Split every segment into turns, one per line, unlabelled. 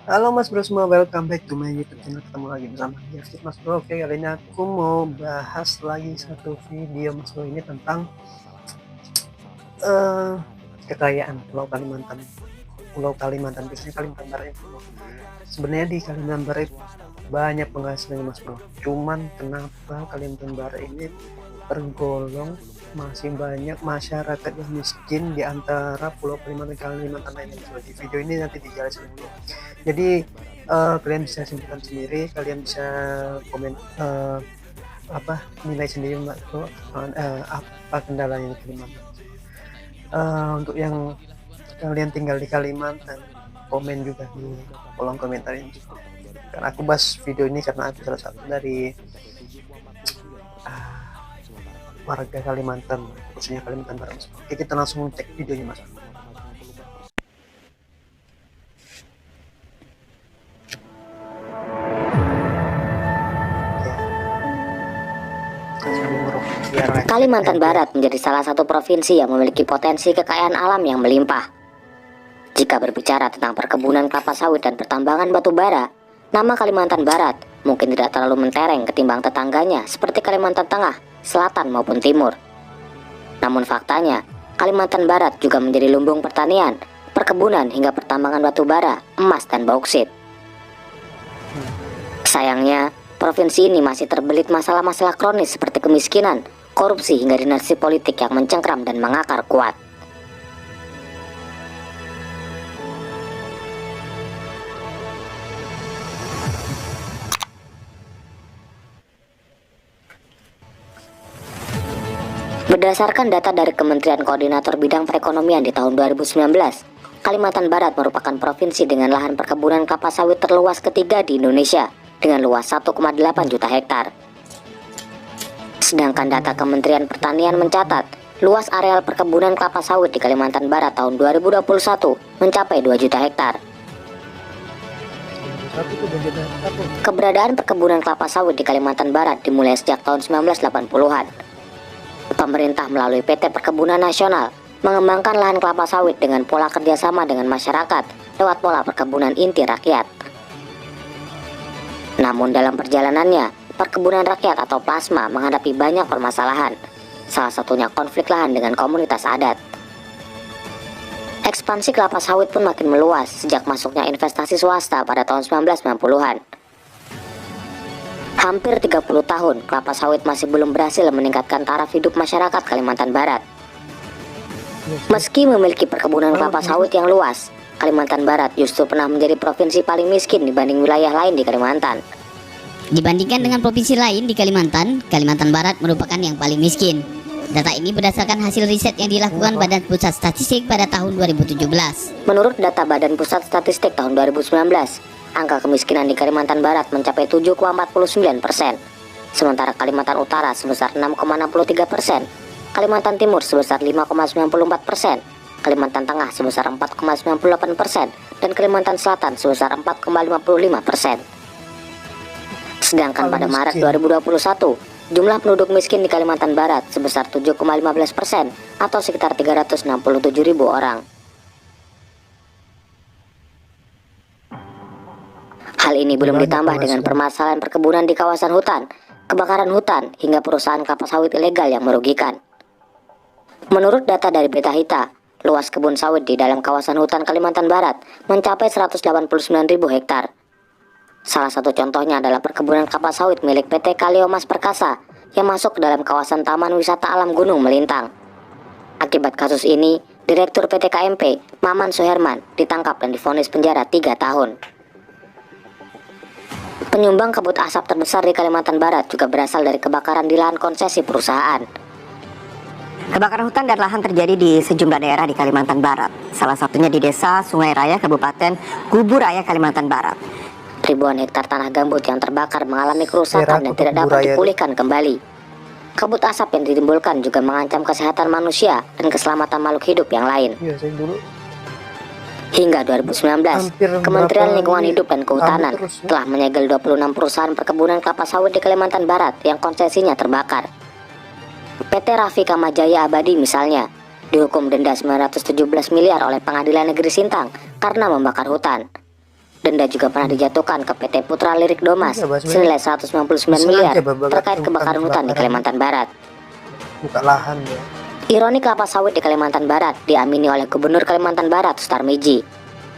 Halo Mas Bro semua, welcome back to my YouTube channel. Ketemu lagi bersama Jafit Mas Bro. Oke, kali ini aku mau bahas lagi satu video Mas Bro ini tentang eh, kekayaan Pulau Kalimantan. Pulau Kalimantan, biasanya Kalimantan Barat itu. Sebenarnya di Kalimantan Barat banyak penghasilannya Mas Bro. Cuman kenapa Kalimantan Barat ini tergolong masih banyak masyarakat yang miskin di antara Pulau Kalimantan lainnya. So, di video ini nanti dijelasin dulu. Jadi kalian bisa simpulkan sendiri, kalian bisa komen nilai sendiri apa kendalanya di Kalimantan. Untuk yang kalian tinggal di Kalimantan, komen juga di kolom komentar ini. Karena aku bahas video ini karena aku salah satu dari warga Kalimantan, khususnya Kalimantan Barat. Oke, kita langsung cek videonya Mas.
Kalimantan Barat menjadi salah satu provinsi yang memiliki potensi kekayaan alam yang melimpah. Jika berbicara tentang perkebunan kelapa sawit dan pertambangan batu bara, nama Kalimantan Barat mungkin tidak terlalu mentereng ketimbang tetangganya seperti Kalimantan Tengah, Selatan maupun Timur. Namun faktanya, Kalimantan Barat juga menjadi lumbung pertanian, perkebunan hingga pertambangan batu bara, emas dan bauksit. Sayangnya, provinsi ini masih terbelit masalah-masalah kronis seperti kemiskinan, korupsi hingga dinasti politik yang mencengkram dan mengakar kuat. Berdasarkan data dari Kementerian Koordinator Bidang Perekonomian di tahun 2019, Kalimantan Barat merupakan provinsi dengan lahan perkebunan kelapa sawit terluas ketiga di Indonesia dengan luas 1,8 juta hektar. Sedangkan data Kementerian Pertanian mencatat, luas areal perkebunan kelapa sawit di Kalimantan Barat tahun 2021 mencapai 2 juta hektar. Keberadaan perkebunan kelapa sawit di Kalimantan Barat dimulai sejak tahun 1980-an. Pemerintah melalui PT Perkebunan Nasional mengembangkan lahan kelapa sawit dengan pola kerjasama dengan masyarakat lewat pola perkebunan inti rakyat. Namun dalam perjalanannya, perkebunan rakyat atau PLASMA menghadapi banyak permasalahan, salah satunya konflik lahan dengan komunitas adat. Ekspansi kelapa sawit pun makin meluas sejak masuknya investasi swasta pada tahun 1990-an. Hampir 30 tahun, kelapa sawit masih belum berhasil meningkatkan taraf hidup masyarakat Kalimantan Barat. Meski memiliki perkebunan kelapa sawit yang luas, Kalimantan Barat justru pernah menjadi provinsi paling miskin dibanding wilayah lain di Kalimantan.
Dibandingkan dengan provinsi lain di Kalimantan, Kalimantan Barat merupakan yang paling miskin. Data ini berdasarkan hasil riset yang dilakukan Badan Pusat Statistik pada tahun 2017.
Menurut data Badan Pusat Statistik tahun 2019, angka kemiskinan di Kalimantan Barat mencapai 7,49%, sementara Kalimantan Utara sebesar 6,63%, Kalimantan Timur sebesar 5,94%, Kalimantan Tengah sebesar 4,98%, dan Kalimantan Selatan sebesar 4,55%. Sedangkan pada Maret 2021, jumlah penduduk miskin di Kalimantan Barat sebesar 7,15% atau sekitar 367.000 orang. Hal ini belum ditambah dengan permasalahan perkebunan di kawasan hutan, kebakaran hutan, hingga perusahaan kelapa sawit ilegal yang merugikan. Menurut data dari Beta Hita, luas kebun sawit di dalam kawasan hutan Kalimantan Barat mencapai 189.000 hektar. Salah satu contohnya adalah perkebunan kelapa sawit milik PT Kaliomas Perkasa yang masuk ke dalam kawasan Taman Wisata Alam Gunung Melintang. Akibat kasus ini, Direktur PT KMP, Maman Suherman, ditangkap dan divonis penjara 3 tahun. Penyumbang kabut asap terbesar di Kalimantan Barat juga berasal dari kebakaran di lahan konsesi perusahaan.
Kebakaran hutan dan lahan terjadi di sejumlah daerah di Kalimantan Barat, salah satunya di Desa Sungai Raya, Kabupaten Gubu Raya, Kalimantan Barat.
Ribuan hektar tanah gambut yang terbakar mengalami kerusakan dan tidak dapat dipulihkan kembali. Kabut asap yang ditimbulkan juga mengancam kesehatan manusia dan keselamatan makhluk hidup yang lain. Hingga 2019, Kementerian Lingkungan Hidup dan Kehutanan telah menyegel 26 perusahaan perkebunan kelapa sawit di Kalimantan Barat yang konsesinya terbakar. PT Rafika Majaya Abadi misalnya, dihukum denda 917 miliar oleh Pengadilan Negeri Sintang karena membakar hutan. Denda juga pernah dijatuhkan ke PT Putra Lirik Domas
Iya, Bas,
senilai 199
Sengaja
miliar
babat
terkait kebakaran hutan di Kalimantan Barat.
buka lahan ya.
Ironi kelapa sawit di Kalimantan Barat diamini oleh Gubernur Kalimantan Barat Sutarmiji.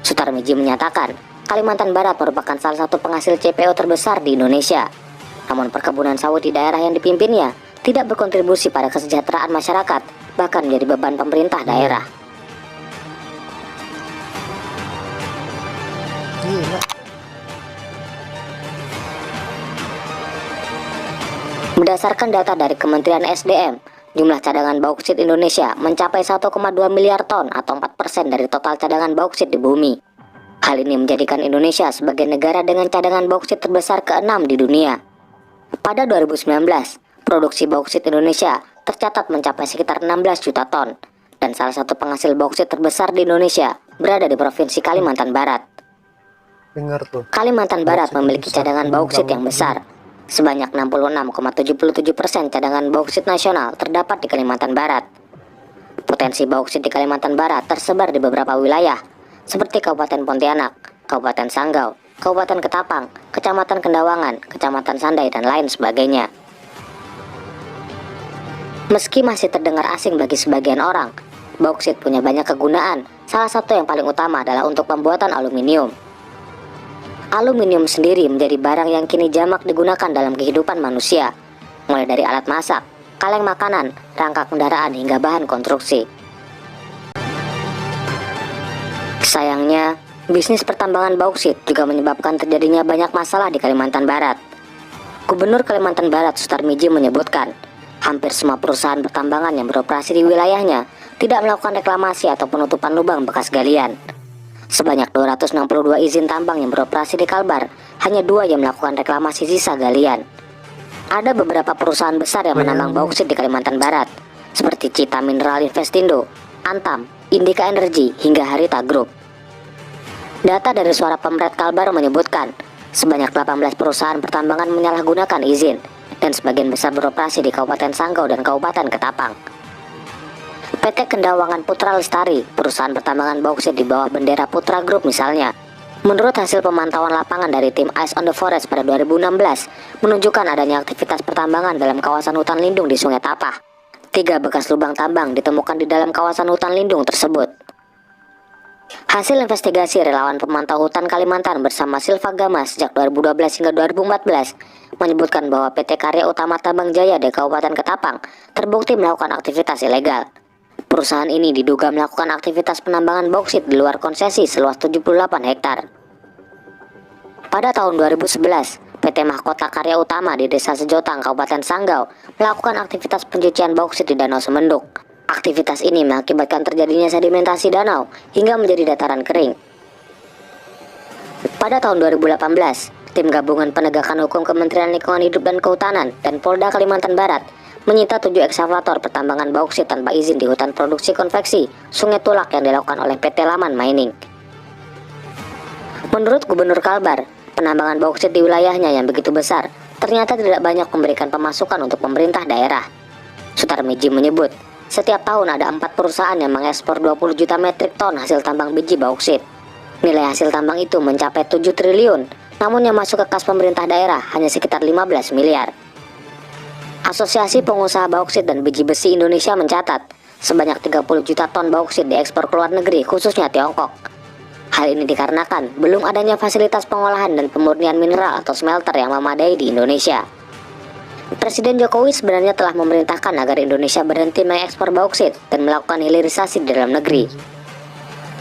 Sutarmiji menyatakan Kalimantan Barat merupakan salah satu penghasil CPO terbesar di Indonesia. Namun perkebunan sawit di daerah yang dipimpinnya tidak berkontribusi pada kesejahteraan masyarakat, bahkan menjadi beban pemerintah daerah.
Gila.
Berdasarkan data dari Kementerian SDM, jumlah cadangan bauksit Indonesia mencapai 1,2 miliar ton atau 4% dari total cadangan bauksit di bumi. Hal ini menjadikan Indonesia sebagai negara dengan cadangan bauksit terbesar ke-6 di dunia. Pada 2019, produksi bauksit Indonesia tercatat mencapai sekitar 16 juta ton, dan salah satu penghasil bauksit terbesar di Indonesia berada di Provinsi Kalimantan Barat.
Dengar tuh.
Kalimantan Barat
Bauksit
memiliki
besar,
cadangan bauksit yang besar. Sebanyak 66,77% cadangan bauksit nasional terdapat di Kalimantan Barat. Potensi bauksit di Kalimantan Barat tersebar di beberapa wilayah, seperti Kabupaten Pontianak, Kabupaten Sanggau, Kabupaten Ketapang, Kecamatan Kendawangan, Kecamatan Sandai, dan lain sebagainya. Meski masih terdengar asing bagi sebagian orang, bauksit punya banyak kegunaan. Salah satu yang paling utama adalah untuk pembuatan aluminium. Aluminium sendiri menjadi barang yang kini jamak digunakan dalam kehidupan manusia, mulai dari alat masak, kaleng makanan, rangka kendaraan, hingga bahan konstruksi. Sayangnya, bisnis pertambangan bauksit juga menyebabkan terjadinya banyak masalah di Kalimantan Barat. Gubernur Kalimantan Barat Sutarmiji menyebutkan, hampir semua perusahaan pertambangan yang beroperasi di wilayahnya tidak melakukan reklamasi atau penutupan lubang bekas galian. Sebanyak 262 izin tambang yang beroperasi di Kalbar, hanya 2 yang melakukan reklamasi sisa galian. Ada beberapa perusahaan besar yang menambang bauksit di Kalimantan Barat, seperti Cita Mineral Investindo, Antam, Indika Energy, hingga Harita Group. Data dari Suara Pemret Kalbar menyebutkan, sebanyak 18 perusahaan pertambangan menyalahgunakan izin, dan sebagian besar beroperasi di Kabupaten Sanggau dan Kabupaten Ketapang. PT Kendawangan Putra Lestari, perusahaan pertambangan bauksit di bawah bendera Putra Group misalnya. Menurut hasil pemantauan lapangan dari tim Eyes on the Forest pada 2016, menunjukkan adanya aktivitas pertambangan dalam kawasan hutan lindung di Sungai Tapah. 3 bekas lubang tambang ditemukan di dalam kawasan hutan lindung tersebut. Hasil investigasi relawan pemantau hutan Kalimantan bersama Silva Gama sejak 2012 hingga 2014 menyebutkan bahwa PT Karya Utama Tambang Jaya di Kabupaten Ketapang terbukti melakukan aktivitas ilegal. Perusahaan ini diduga melakukan aktivitas penambangan bauksit di luar konsesi seluas 78 hektar. Pada tahun 2011, PT Mahkota Karya Utama di Desa Sejotang, Kabupaten Sanggau melakukan aktivitas pencucian bauksit di Danau Semenduk. Aktivitas ini mengakibatkan terjadinya sedimentasi danau hingga menjadi dataran kering. Pada tahun 2018, tim gabungan penegakan hukum Kementerian Lingkungan Hidup dan Kehutanan dan Polda Kalimantan Barat menyita 7 ekskavator pertambangan bauksit tanpa izin di hutan produksi konveksi Sungai Tulak yang dilakukan oleh PT Laman Mining. Menurut Gubernur Kalbar, penambangan bauksit di wilayahnya yang begitu besar ternyata tidak banyak memberikan pemasukan untuk pemerintah daerah. Sutarmiji menyebut, setiap tahun ada 4 perusahaan yang mengekspor 20 juta metrik ton hasil tambang biji bauksit. Nilai hasil tambang itu mencapai 7 triliun, namun yang masuk ke kas pemerintah daerah hanya sekitar 15 miliar. Asosiasi Pengusaha Bauksit dan Biji Besi Indonesia mencatat, sebanyak 30 juta ton bauksit diekspor ke luar negeri, khususnya Tiongkok. Hal ini dikarenakan belum adanya fasilitas pengolahan dan pemurnian mineral atau smelter yang memadai di Indonesia. Presiden Jokowi sebenarnya telah memerintahkan agar Indonesia berhenti mengekspor bauksit dan melakukan hilirisasi di dalam negeri.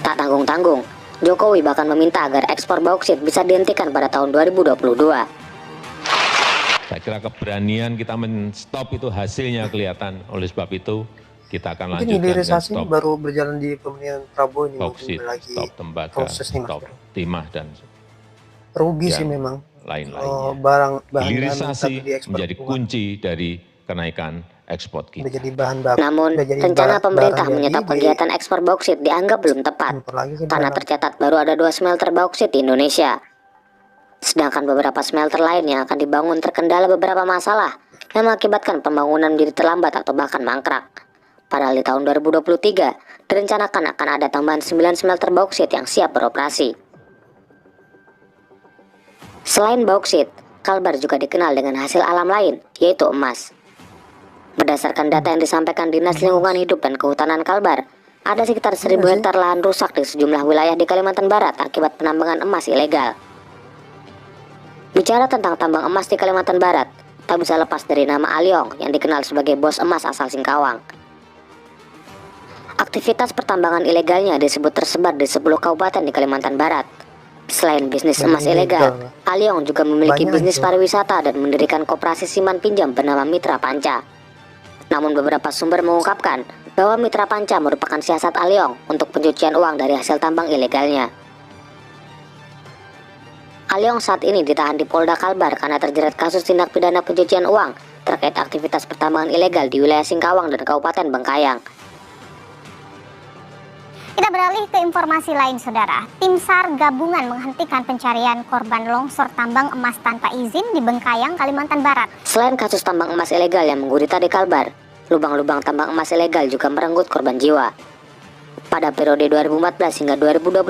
Tak tanggung-tanggung, Jokowi bahkan meminta agar ekspor bauksit bisa dihentikan pada tahun 2022.
Saya kira keberanian kita men-stop itu hasilnya kelihatan. Oleh sebab itu kita akan
Mungkin
lanjutkan
hilirisasi
stop
baru berjalan di pemerintahan Prabowo ini,
bauksit,
mungkin lagi
stop tembaga,
proses nih, Mas
stop
Bro.
timah dan
Rugi
yang
sih memang.
lain-lainnya.
Barang bahan
Hilirisasi
diekspor
menjadi
keluar.
kunci dari kenaikan ekspor
Udah
kita.
jadi bahan baku.
Namun,
udah jadi
rencana pemerintah
barang
menyetop
jadi
kegiatan ekspor bauksit dianggap belum tepat,
impor lagi ke
karena
dalam.
tercatat baru ada 2 smelter bauksit di Indonesia. Sedangkan beberapa smelter lain yang akan dibangun terkendala beberapa masalah yang mengakibatkan pembangunan menjadi terlambat atau bahkan mangkrak. Padahal di tahun 2023 direncanakan akan ada tambahan 9 smelter bauksit yang siap beroperasi. Selain bauksit, Kalbar juga dikenal dengan hasil alam lain, yaitu emas. Berdasarkan data yang disampaikan Dinas Lingkungan Hidup dan Kehutanan Kalbar, ada sekitar 1.000 hektar lahan rusak di sejumlah wilayah di Kalimantan Barat akibat penambangan emas ilegal. Bicara tentang tambang emas di Kalimantan Barat, tak bisa lepas dari nama Aliong yang dikenal sebagai bos emas asal Singkawang. Aktivitas pertambangan ilegalnya disebut tersebar di 10 kabupaten di Kalimantan Barat. Selain bisnis emas ilegal, Aliong juga memiliki bisnis pariwisata dan mendirikan koperasi simpan pinjam bernama Mitra Panca. Namun beberapa sumber mengungkapkan bahwa Mitra Panca merupakan siasat Aliong untuk pencucian uang dari hasil tambang ilegalnya. Aliong saat ini ditahan di Polda Kalbar karena terjerat kasus tindak pidana pencucian uang terkait aktivitas pertambangan ilegal di wilayah Singkawang dan Kabupaten Bengkayang.
Kita beralih ke informasi lain, saudara. Tim SAR gabungan menghentikan pencarian korban longsor tambang emas tanpa izin di Bengkayang, Kalimantan Barat.
Selain kasus tambang emas ilegal yang menggurita di Kalbar, lubang-lubang tambang emas ilegal juga merenggut korban jiwa. Pada periode 2014 hingga 2022,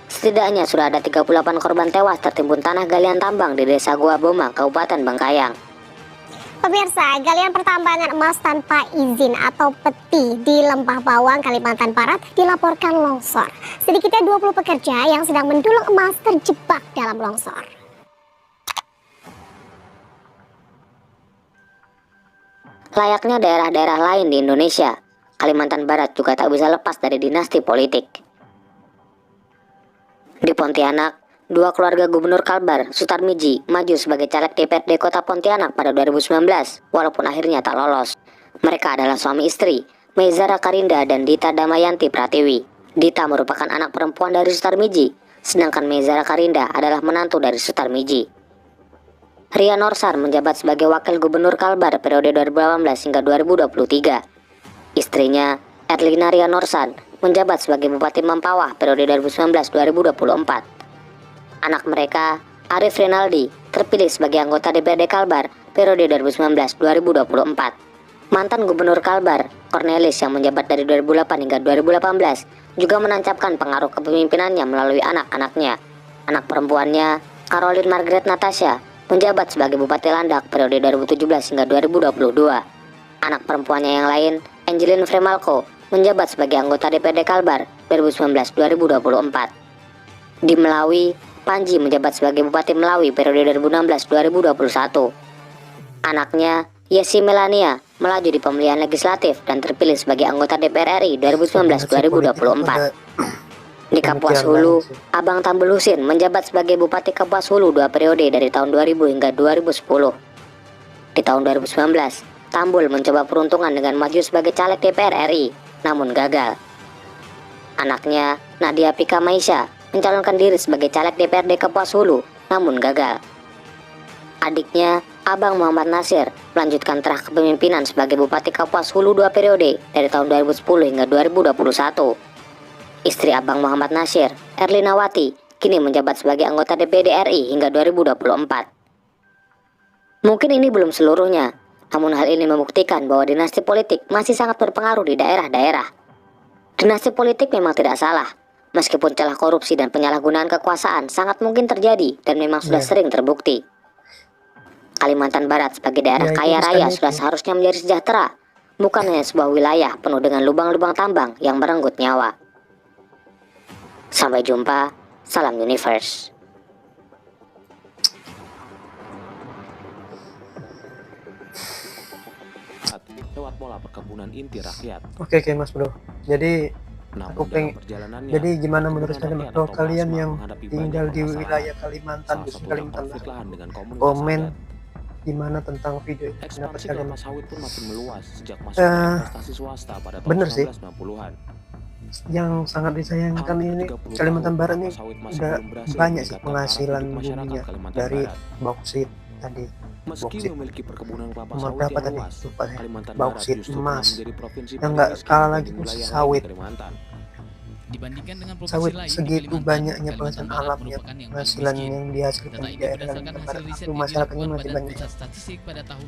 setidaknya sudah ada 38 korban tewas tertimbun tanah galian tambang di Desa Gua Boma, Kabupaten Bengkayang.
Pemirsa, galian pertambangan emas tanpa izin atau peti di Lembah Bawang, Kalimantan Barat dilaporkan longsor. Sedikitnya 20 pekerja yang sedang mendulang emas terjebak dalam longsor.
Layaknya daerah-daerah lain di Indonesia, Kalimantan Barat juga tak bisa lepas dari dinasti politik. Di Pontianak, dua keluarga Gubernur Kalbar, Sutarmiji, maju sebagai caleg DPRD Kota Pontianak pada 2019, walaupun akhirnya tak lolos. Mereka adalah suami istri, Mezara Karinda dan Dita Damayanti Pratiwi. Dita merupakan anak perempuan dari Sutarmiji, sedangkan Mezara Karinda adalah menantu dari Sutarmiji. Ria Norsar menjabat sebagai Wakil Gubernur Kalbar periode 2018 hingga 2023. Istrinya, Erlina Ria Norsar, menjabat sebagai Bupati Mempawah periode 2019-2024. Anak mereka, Arif Rinaldi, terpilih sebagai anggota DPRD Kalbar periode 2019-2024. Mantan Gubernur Kalbar, Cornelis yang menjabat dari 2008 hingga 2018, juga menancapkan pengaruh kepemimpinannya melalui anak-anaknya. Anak perempuannya, Caroline Margaret Natasha, menjabat sebagai Bupati Landak periode 2017 hingga 2022. Anak perempuannya yang lain, Angelin Fremalco, menjabat sebagai anggota DPRD Kalbar 2019-2024. Di Melawi, Panji menjabat sebagai Bupati Melawi periode 2016-2021. Anaknya, Yesi Melania, melaju di pemilihan legislatif dan terpilih sebagai anggota DPR RI 2019-2024. Di Kapuas Hulu, Abang Tambul Husin menjabat sebagai Bupati Kapuas Hulu 2 periode dari tahun 2000 hingga 2010. Di tahun 2019, Tambul mencoba peruntungan dengan maju sebagai caleg DPR RI, namun gagal. Anaknya, Nadia Pika Maisha, mencalonkan diri sebagai caleg DPRD Kapuas Hulu, namun gagal. Adiknya, Abang Muhammad Nasir, melanjutkan terah kepemimpinan sebagai Bupati Kapuas Hulu 2 periode dari tahun 2010 hingga 2021. Istri Abang Muhammad Nasir, Erlina Wati, kini menjabat sebagai anggota DPD RI hingga 2024. Mungkin ini belum seluruhnya, namun hal ini membuktikan bahwa dinasti politik masih sangat berpengaruh di daerah-daerah. Dinasti politik memang tidak salah, meskipun celah korupsi dan penyalahgunaan kekuasaan sangat mungkin terjadi dan memang sudah sering terbukti. Kalimantan Barat sebagai daerah kaya raya sudah seharusnya menjadi sejahtera, bukan hanya sebuah wilayah penuh dengan lubang-lubang tambang yang merenggut nyawa. Sampai jumpa, salam Universe.
Lewat pola perkebunan inti rakyat.
Oke, Mas Bro. Jadi aku pengen, jadi gimana menurut kalian Mas Bro, kalian yang tinggal di wilayah Kalimantan, khususnya Kalimantan Barat, komen gimana tentang video ini, pendapat kalian? Bener sih, yang sangat disayangkan ini Kalimantan Barat ini udah banyak sih penghasilan buminya dari bauksit tadi, bauksit nomor berapa tadi lupa ya, bauksit, emas, yang nggak kalah lagi itu sawit.
Dibandingkan dengan provinsi
sawit
lain di
segitu
Kalimantan,
banyaknya
Kalimantan
penghasilan
Barat
alamnya,
merupakan yang paling
penghasilan
miskin.
yang dihasilkan
Data
di
ini
daerah
berdasarkan
Kalimantan
hasil
Barat
riset
itu
yang
masyarakatnya
dilakukan
masih
Badan
banyak
Pusat Statistik pada tahun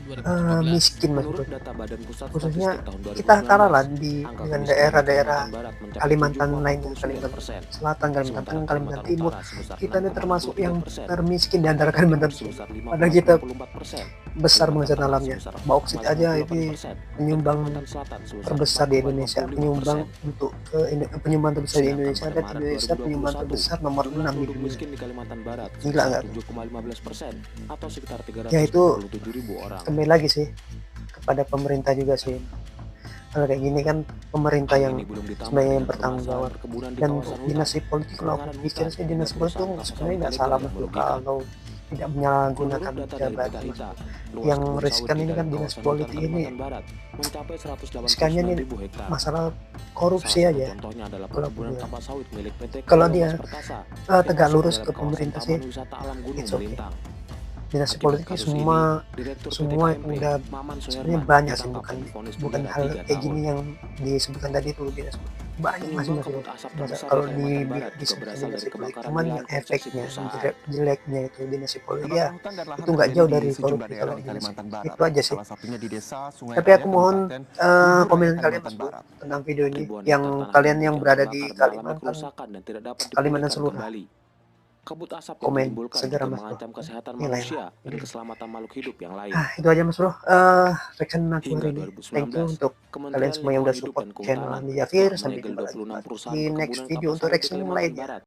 miskin mas
Menurut
bro.
data Badan Pusat
Khususnya
Statistik tahun 2019,
kita taruhlah
angka
dengan
kemiskinan di
daerah-daerah
Kalimantan Barat mencapai
Kalimantan lainnya,
7,49%.
Kalimantan Selatan, Kalimantan
Sementara
Tengah, Kalimantan Timur,
Utara sebesar
kita ini termasuk yang
6,63%.
termiskin di antara Kalimantan Timur.
Sebesar
Padahal kita
5,94%.
besar
Kalimantan
penghasilan
Tengah
alamnya.
sebesar
Bauksit aja ini
4,58%, dan
penyumbang
Kalimantan Selatan sebesar
terbesar di Indonesia,
4,55%.
penyumbang untuk penyumbang terbesar di
Sedangkan
Indonesia,
pada
dan
Maret
Indonesia penyumbang
2021,
terbesar nomor
jumlah
6 di
penduduk
dunia.
miskin di Kalimantan Barat
Gila
sebesar
nggak?
7,15% atau sekitar
Ya itu
327.000 orang.
kembali lagi sih kepada pemerintah juga sih. Kalau kayak gini kan pemerintah
Hal
yang
ini belum ditambah
sebenarnya yang
dengan
bertanggung
permasalahan
jawab.
perkebunan di
Dan
kawasan hutan.
dinasti politik, kalau aku
Kebakaran
pikir
hutan
sih
hingga
dinasti politik
perusahaan
itu
kelapa
sebenarnya
sawit
nggak
ilegal
salah
yang
mas bro,
merugikan.
kalau tidak menyalahgunakan
Menurut data dari
jabatan.
Beta luas
Yang
kebun
riskan
sawit di
ini kan
dalam
dinas
kawasan
politik
hutan
ini
Kalimantan Barat mencapai
riskannya ini
189.000 hektar.
masalah korupsi
Salah satu
aja.
contohnya adalah
Kalau aku
perkebunan
bilang,
kelapa sawit milik PT
kalau
Kaliomas
dia
Perkasa
tegak
yang
lurus
masuk
ke
dalam
pemerintah
kawasan
sih,
Taman Wisata Alam Gunung
it's okay.
Melintang.
Dinasti
Akibat
politik
kasus
semua
ini, Direktur PT
semua
KMP,
udah
Maman
sebenarnya
Soeherman,
banyak sih,
ditangkap dan divonis
bukan
penjara
hal
3
kayak
tahun.
gini yang disebutkan tadi itu dinas banyak masih
Penyumbang kabut asap terbesar di
kalau
Kalimantan Barat juga
disebut
berasal dari
dinasti politik,
kebakaran
cuman
di
yang
lahan konsesi
efeknya
perusahaan.
jeleknya itu dinasti politik ya
Kebakaran hutan dan lahan
itu nggak
terjadi
jauh
di
dari
sejumlah
korupsi.
daerah
Kalau
di
dinasti
Kalimantan Barat.
itu aja sih.
Salah satunya di desa Sungai
Tapi
Raya,
aku mohon
Kabupaten Bubur Raya,
komentar kalian
Kalimantan
mas bro
Barat.
tentang video ini,
Ribuan
yang
hektar tanah
kalian
gambut
yang
yang
berada di
terbakar mengalami
Kalimantan
kerusakan dan tidak dapat
Kalimantan
dipulihkan
seluruh.
kembali. Kabut asap yang
Komen
ditimbulkan
segera
juga
mas bro.
mengancam kesehatan
Nilai
manusia
lah.
dan keselamatan makhluk hidup yang lain.
Itu aja mas bro, reaction aku
Hingga
hari ini. Thank you
2019,
untuk kalian
Kementerian
semua yang
Lingkungan
udah
Hidup
support
dan
channel
Kehutanan
Andi Jafir.
telah
Sampai
menyegel
jumpa
26
lagi
perusahaan
di next
perkebunan
video
kelapa
untuk
sawit di
reaction
Kalimantan
lainnya.
Barat.